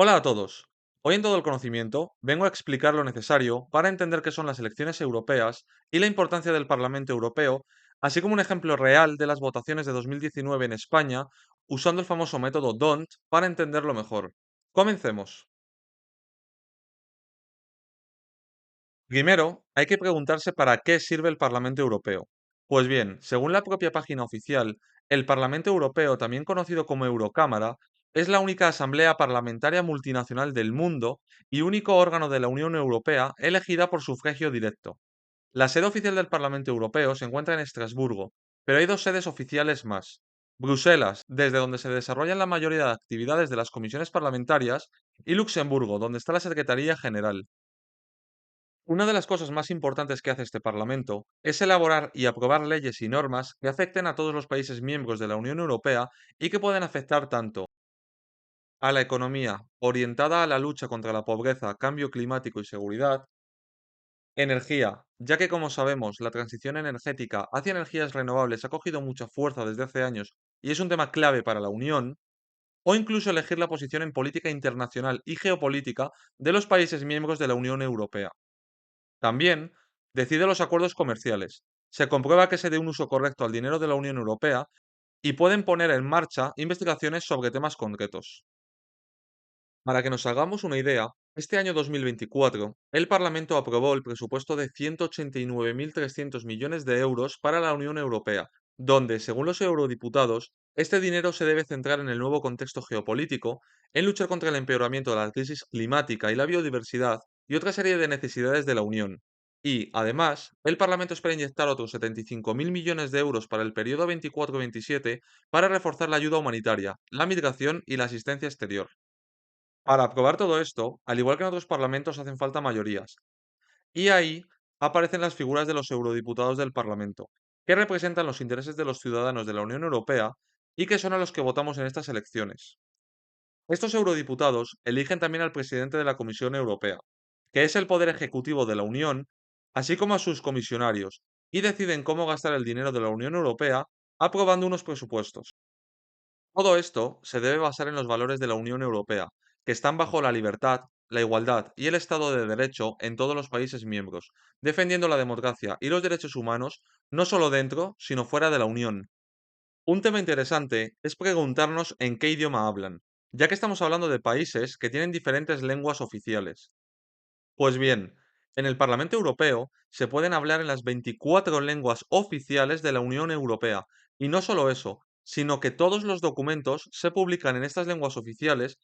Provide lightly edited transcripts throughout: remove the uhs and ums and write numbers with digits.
Hola a todos. Hoy en Todo el Conocimiento vengo a explicar lo necesario para entender qué son las elecciones europeas y la importancia del Parlamento Europeo, así como un ejemplo real de las votaciones de 2019 en España, usando el famoso método DONT para entenderlo mejor. Comencemos. Primero, hay que preguntarse para qué sirve el Parlamento Europeo. Pues bien, según la propia página oficial, el Parlamento Europeo, también conocido como Eurocámara, es la única asamblea parlamentaria multinacional del mundo y único órgano de la Unión Europea elegida por sufragio directo. La sede oficial del Parlamento Europeo se encuentra en Estrasburgo, pero hay dos sedes oficiales más. Bruselas, desde donde se desarrollan la mayoría de actividades de las comisiones parlamentarias, y Luxemburgo, donde está la Secretaría General. Una de las cosas más importantes que hace este Parlamento es elaborar y aprobar leyes y normas que afecten a todos los países miembros de la Unión Europea y que pueden afectar tanto a la economía orientada a la lucha contra la pobreza, cambio climático y seguridad, energía, ya que como sabemos la transición energética hacia energías renovables ha cogido mucha fuerza desde hace años y es un tema clave para la Unión, o incluso elegir la posición en política internacional y geopolítica de los países miembros de la Unión Europea. También decide los acuerdos comerciales. Se comprueba que se dé un uso correcto al dinero de la Unión Europea y pueden poner en marcha investigaciones sobre temas concretos. Para que nos hagamos una idea, este año 2024, el Parlamento aprobó el presupuesto de 189.300 millones de euros para la Unión Europea, donde, según los eurodiputados, este dinero se debe centrar en el nuevo contexto geopolítico, en luchar contra el empeoramiento de la crisis climática y la biodiversidad y otra serie de necesidades de la Unión. Y, además, el Parlamento espera inyectar otros 75.000 millones de euros para el periodo 24-27 para reforzar la ayuda humanitaria, la migración y la asistencia exterior. Para aprobar todo esto, al igual que en otros parlamentos, hacen falta mayorías. Y ahí aparecen las figuras de los eurodiputados del Parlamento, que representan los intereses de los ciudadanos de la Unión Europea y que son a los que votamos en estas elecciones. Estos eurodiputados eligen también al presidente de la Comisión Europea, que es el poder ejecutivo de la Unión, así como a sus comisionarios, y deciden cómo gastar el dinero de la Unión Europea aprobando unos presupuestos. Todo esto se debe basar en los valores de la Unión Europea, que están bajo la libertad, la igualdad y el Estado de Derecho en todos los países miembros, defendiendo la democracia y los derechos humanos no solo dentro, sino fuera de la Unión. Un tema interesante es preguntarnos en qué idioma hablan, ya que estamos hablando de países que tienen diferentes lenguas oficiales. Pues bien, en el Parlamento Europeo se pueden hablar en las 24 lenguas oficiales de la Unión Europea, y no solo eso, sino que todos los documentos se publican en estas lenguas oficiales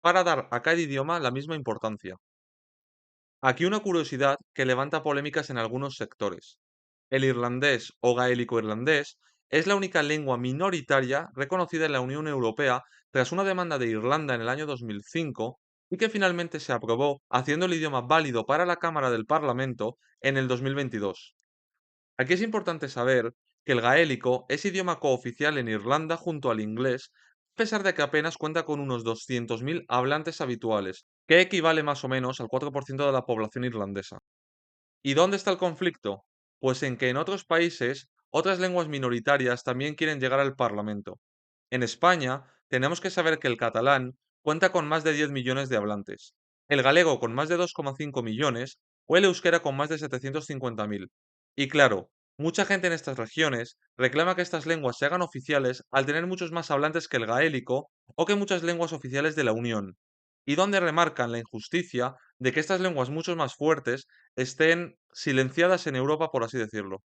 para dar a cada idioma la misma importancia. Aquí una curiosidad que levanta polémicas en algunos sectores. El irlandés o gaélico irlandés es la única lengua minoritaria reconocida en la Unión Europea tras una demanda de Irlanda en el año 2005 y que finalmente se aprobó haciendo el idioma válido para la Cámara del Parlamento en el 2022. Aquí es importante saber que el gaélico es idioma cooficial en Irlanda junto al inglés, a pesar de que apenas cuenta con unos 200.000 hablantes habituales, que equivale más o menos al 4% de la población irlandesa. ¿Y dónde está el conflicto? Pues en que en otros países otras lenguas minoritarias también quieren llegar al Parlamento. En España tenemos que saber que el catalán cuenta con más de 10 millones de hablantes, el galego con más de 2,5 millones o el euskera con más de 750.000. Y claro, mucha gente en estas regiones reclama que estas lenguas se hagan oficiales al tener muchos más hablantes que el gaélico o que muchas lenguas oficiales de la Unión, y donde remarcan la injusticia de que estas lenguas mucho más fuertes estén silenciadas en Europa, por así decirlo.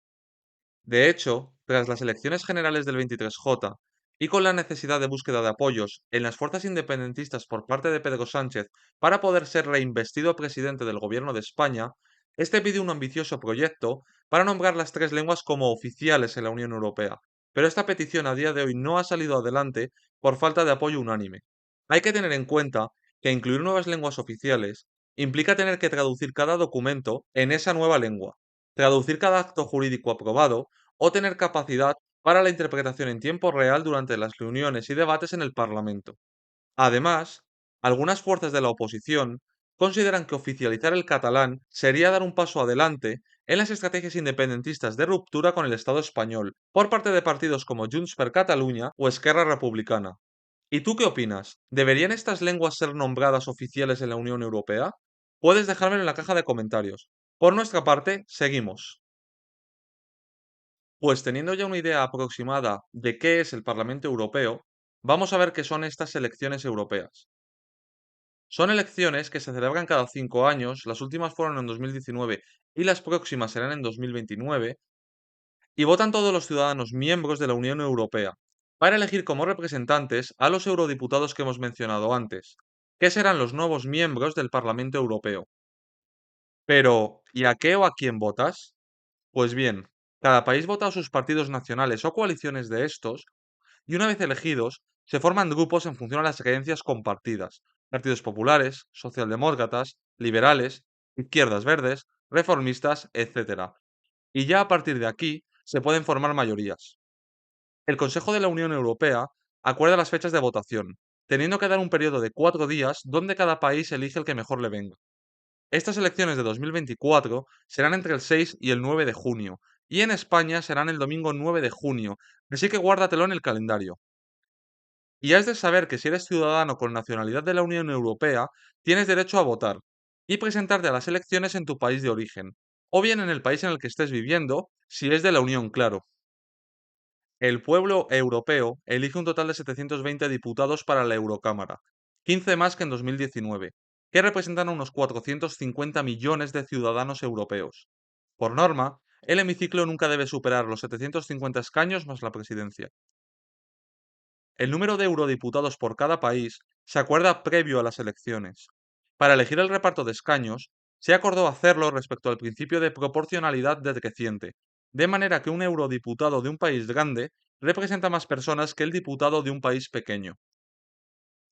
De hecho, tras las elecciones generales del 23J y con la necesidad de búsqueda de apoyos en las fuerzas independentistas por parte de Pedro Sánchez para poder ser reinvestido presidente del gobierno de España, este pide un ambicioso proyecto para nombrar las tres lenguas como oficiales en la Unión Europea, pero esta petición a día de hoy no ha salido adelante por falta de apoyo unánime. Hay que tener en cuenta que incluir nuevas lenguas oficiales implica tener que traducir cada documento en esa nueva lengua, traducir cada acto jurídico aprobado o tener capacidad para la interpretación en tiempo real durante las reuniones y debates en el Parlamento. Además, algunas fuerzas de la oposición consideran que oficializar el catalán sería dar un paso adelante en las estrategias independentistas de ruptura con el Estado español por parte de partidos como Junts per Catalunya o Esquerra Republicana. ¿Y tú qué opinas? ¿Deberían estas lenguas ser nombradas oficiales en la Unión Europea? Puedes dejármelo en la caja de comentarios. Por nuestra parte, seguimos. Pues teniendo ya una idea aproximada de qué es el Parlamento Europeo, vamos a ver qué son estas elecciones europeas. Son elecciones que se celebran cada 5 años, las últimas fueron en 2019 y las próximas serán en 2029, y votan todos los ciudadanos miembros de la Unión Europea para elegir como representantes a los eurodiputados que hemos mencionado antes, que serán los nuevos miembros del Parlamento Europeo. Pero, ¿y a qué o a quién votas? Pues bien, cada país vota a sus partidos nacionales o coaliciones de estos, y una vez elegidos, se forman grupos en función a las creencias compartidas. Partidos populares, socialdemócratas, liberales, izquierdas verdes, reformistas, etc. Y ya a partir de aquí se pueden formar mayorías. El Consejo de la Unión Europea acuerda las fechas de votación, teniendo que dar un periodo de 4 días donde cada país elige el que mejor le venga. Estas elecciones de 2024 serán entre el 6 y el 9 de junio, y en España serán el domingo 9 de junio, así que guárdatelo en el calendario. Y has de saber que si eres ciudadano con nacionalidad de la Unión Europea, tienes derecho a votar y presentarte a las elecciones en tu país de origen, o bien en el país en el que estés viviendo, si es de la Unión, claro. El pueblo europeo elige un total de 720 diputados para la Eurocámara, 15 más que en 2019, que representan a unos 450 millones de ciudadanos europeos. Por norma, el hemiciclo nunca debe superar los 750 escaños más la presidencia. El número de eurodiputados por cada país se acuerda previo a las elecciones. Para elegir el reparto de escaños, se acordó hacerlo respecto al principio de proporcionalidad decreciente, de manera que un eurodiputado de un país grande representa más personas que el diputado de un país pequeño.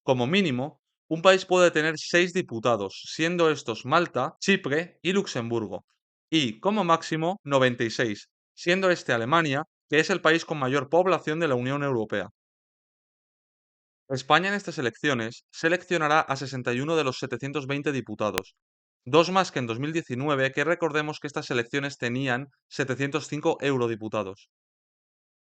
Como mínimo, un país puede tener 6 diputados, siendo estos Malta, Chipre y Luxemburgo, y como máximo 96, siendo este Alemania, que es el país con mayor población de la Unión Europea. España en estas elecciones seleccionará a 61 de los 720 diputados, dos más que en 2019, que recordemos que estas elecciones tenían 705 eurodiputados.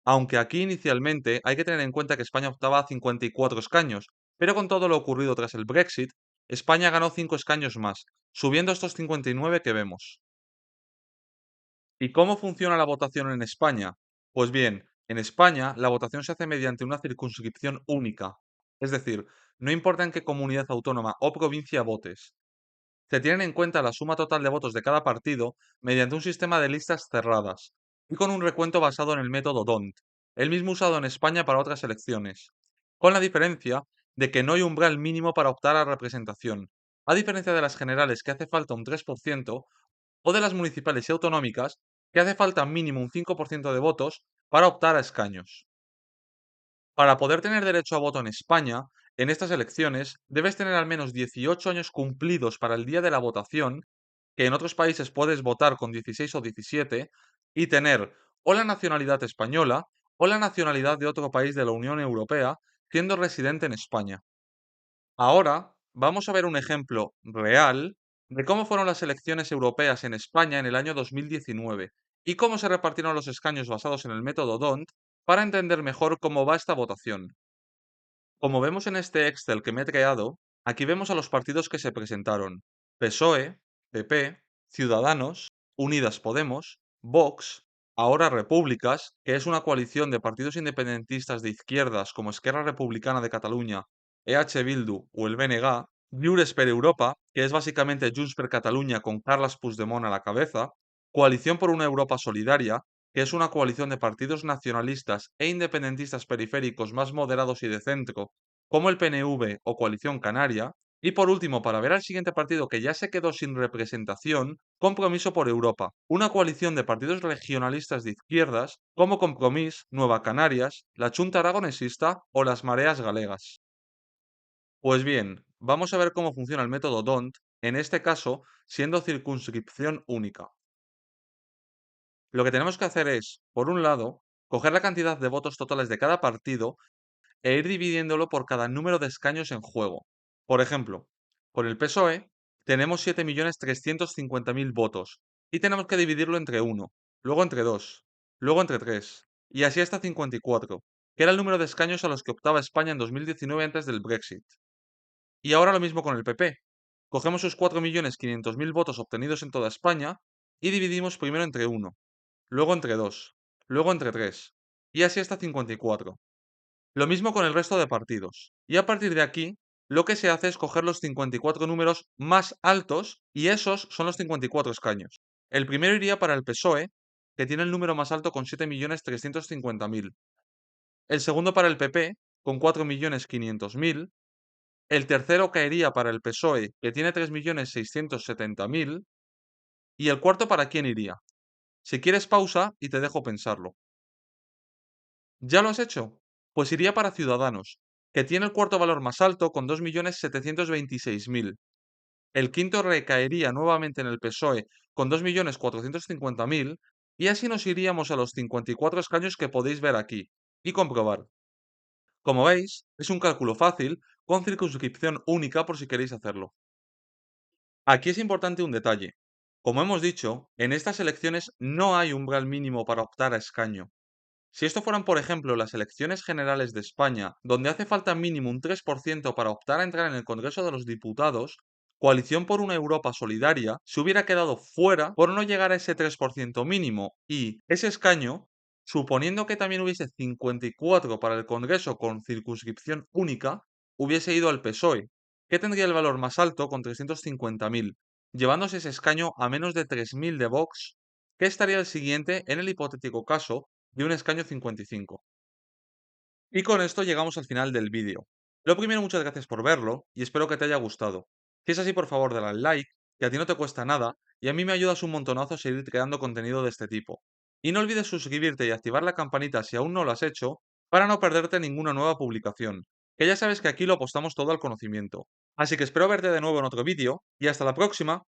Aunque aquí inicialmente hay que tener en cuenta que España optaba a 54 escaños, pero con todo lo ocurrido tras el Brexit, España ganó 5 escaños más, subiendo a estos 59 que vemos. ¿Y cómo funciona la votación en España? Pues bien, en España la votación se hace mediante una circunscripción única. Es decir, no importa en qué comunidad autónoma o provincia votes. Se tienen en cuenta la suma total de votos de cada partido mediante un sistema de listas cerradas y con un recuento basado en el método DONT, el mismo usado en España para otras elecciones, con la diferencia de que no hay umbral mínimo para optar a representación, a diferencia de las generales que hace falta un 3%, o de las municipales y autonómicas, que hace falta mínimo un 5% de votos para optar a escaños. Para poder tener derecho a voto en España, en estas elecciones, debes tener al menos 18 años cumplidos para el día de la votación, que en otros países puedes votar con 16 o 17, y tener o la nacionalidad española o la nacionalidad de otro país de la Unión Europea, siendo residente en España. Ahora vamos a ver un ejemplo real de cómo fueron las elecciones europeas en España en el año 2019 y cómo se repartieron los escaños basados en el método DONT para entender mejor cómo va esta votación. Como vemos en este Excel que me he creado, aquí vemos a los partidos que se presentaron: PSOE, PP, Ciudadanos, Unidas Podemos, Vox, ahora Repúblicas, que es una coalición de partidos independentistas de izquierdas como Esquerra Republicana de Cataluña, EH Bildu o el BNG, Lliures per Europa, que es básicamente Junts per Catalunya con Carles Puigdemont a la cabeza, Coalición por una Europa Solidaria, que es una coalición de partidos nacionalistas e independentistas periféricos más moderados y de centro, como el PNV o Coalición Canaria, y por último, para ver al siguiente partido que ya se quedó sin representación, Compromiso por Europa, una coalición de partidos regionalistas de izquierdas como Compromís, Nueva Canarias, la Chunta Aragonesista o las Mareas Galegas. Pues bien, vamos a ver cómo funciona el método DONT, en este caso siendo circunscripción única. Lo que tenemos que hacer es, por un lado, coger la cantidad de votos totales de cada partido e ir dividiéndolo por cada número de escaños en juego. Por ejemplo, con el PSOE tenemos 7.350.000 votos y tenemos que dividirlo entre uno, luego entre 2, luego entre 3 y así hasta 54. que era el número de escaños a los que optaba España en 2019 antes del Brexit. Y ahora lo mismo con el PP. Cogemos sus 4.500.000 votos obtenidos en toda España y dividimos primero entre 1, luego entre 2, luego entre 3, y así hasta 54. Lo mismo con el resto de partidos. Y a partir de aquí, lo que se hace es coger los 54 números más altos y esos son los 54 escaños. El primero iría para el PSOE, que tiene el número más alto con 7.350.000. El segundo para el PP, con 4.500.000. El tercero caería para el PSOE, que tiene 3.670.000. ¿Y el cuarto para quién iría? Si quieres pausa y te dejo pensarlo. ¿Ya lo has hecho? Pues iría para Ciudadanos, que tiene el cuarto valor más alto con 2.726.000. El quinto recaería nuevamente en el PSOE con 2.450.000 y así nos iríamos a los 54 escaños que podéis ver aquí y comprobar. Como veis, es un cálculo fácil con circunscripción única por si queréis hacerlo. Aquí es importante un detalle. Como hemos dicho, en estas elecciones no hay umbral mínimo para optar a escaño. Si esto fueran, por ejemplo, las elecciones generales de España, donde hace falta mínimo un 3% para optar a entrar en el Congreso de los Diputados, Coalición por una Europa Solidaria se hubiera quedado fuera por no llegar a ese 3% mínimo y ese escaño, suponiendo que también hubiese 54 para el Congreso con circunscripción única, hubiese ido al PSOE, que tendría el valor más alto con 350.000, llevándose ese escaño a menos de 3.000 de Vox, que estaría el siguiente en el hipotético caso de un escaño 55. Y con esto llegamos al final del vídeo. Lo primero, muchas gracias por verlo y espero que te haya gustado. Si es así, por favor, dale al like, que a ti no te cuesta nada y a mí me ayudas un montonazo a seguir creando contenido de este tipo. Y no olvides suscribirte y activar la campanita si aún no lo has hecho para no perderte ninguna nueva publicación, que ya sabes que aquí lo apostamos todo al conocimiento. Así que espero verte de nuevo en otro vídeo y hasta la próxima.